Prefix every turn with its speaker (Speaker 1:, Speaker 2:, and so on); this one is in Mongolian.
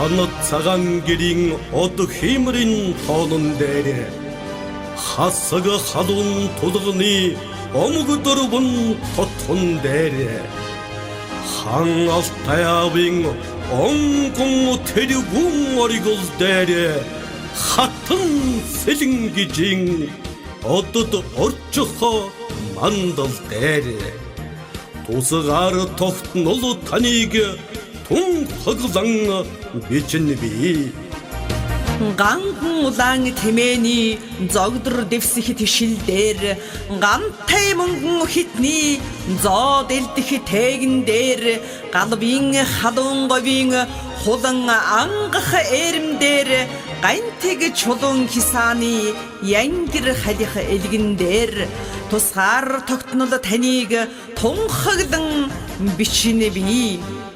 Speaker 1: Ханат цагаан гэрийн од хиймрийн тоонон дээр хасаг халуун тулганы омгдөрвөн тотхон дээр хан алтай аавын онгон тэргүүн оригол дээр хатан сэлэнгижин одод орчхо мандал дээр тусгаар тогтнол таныг тун хаглан бичэн би
Speaker 2: Ганган улаан тэмээний зогдор дэвсэх тишил дээр гантай мөнгөн хитний зоо дэлдэх тээгэн дээр галбын халуун говийн хулан ангах эрэм дээр гантиг чулуун хисааны янгир халих элгэн дээр тусгаар тогтнол таныг тунхаглан бичнэ би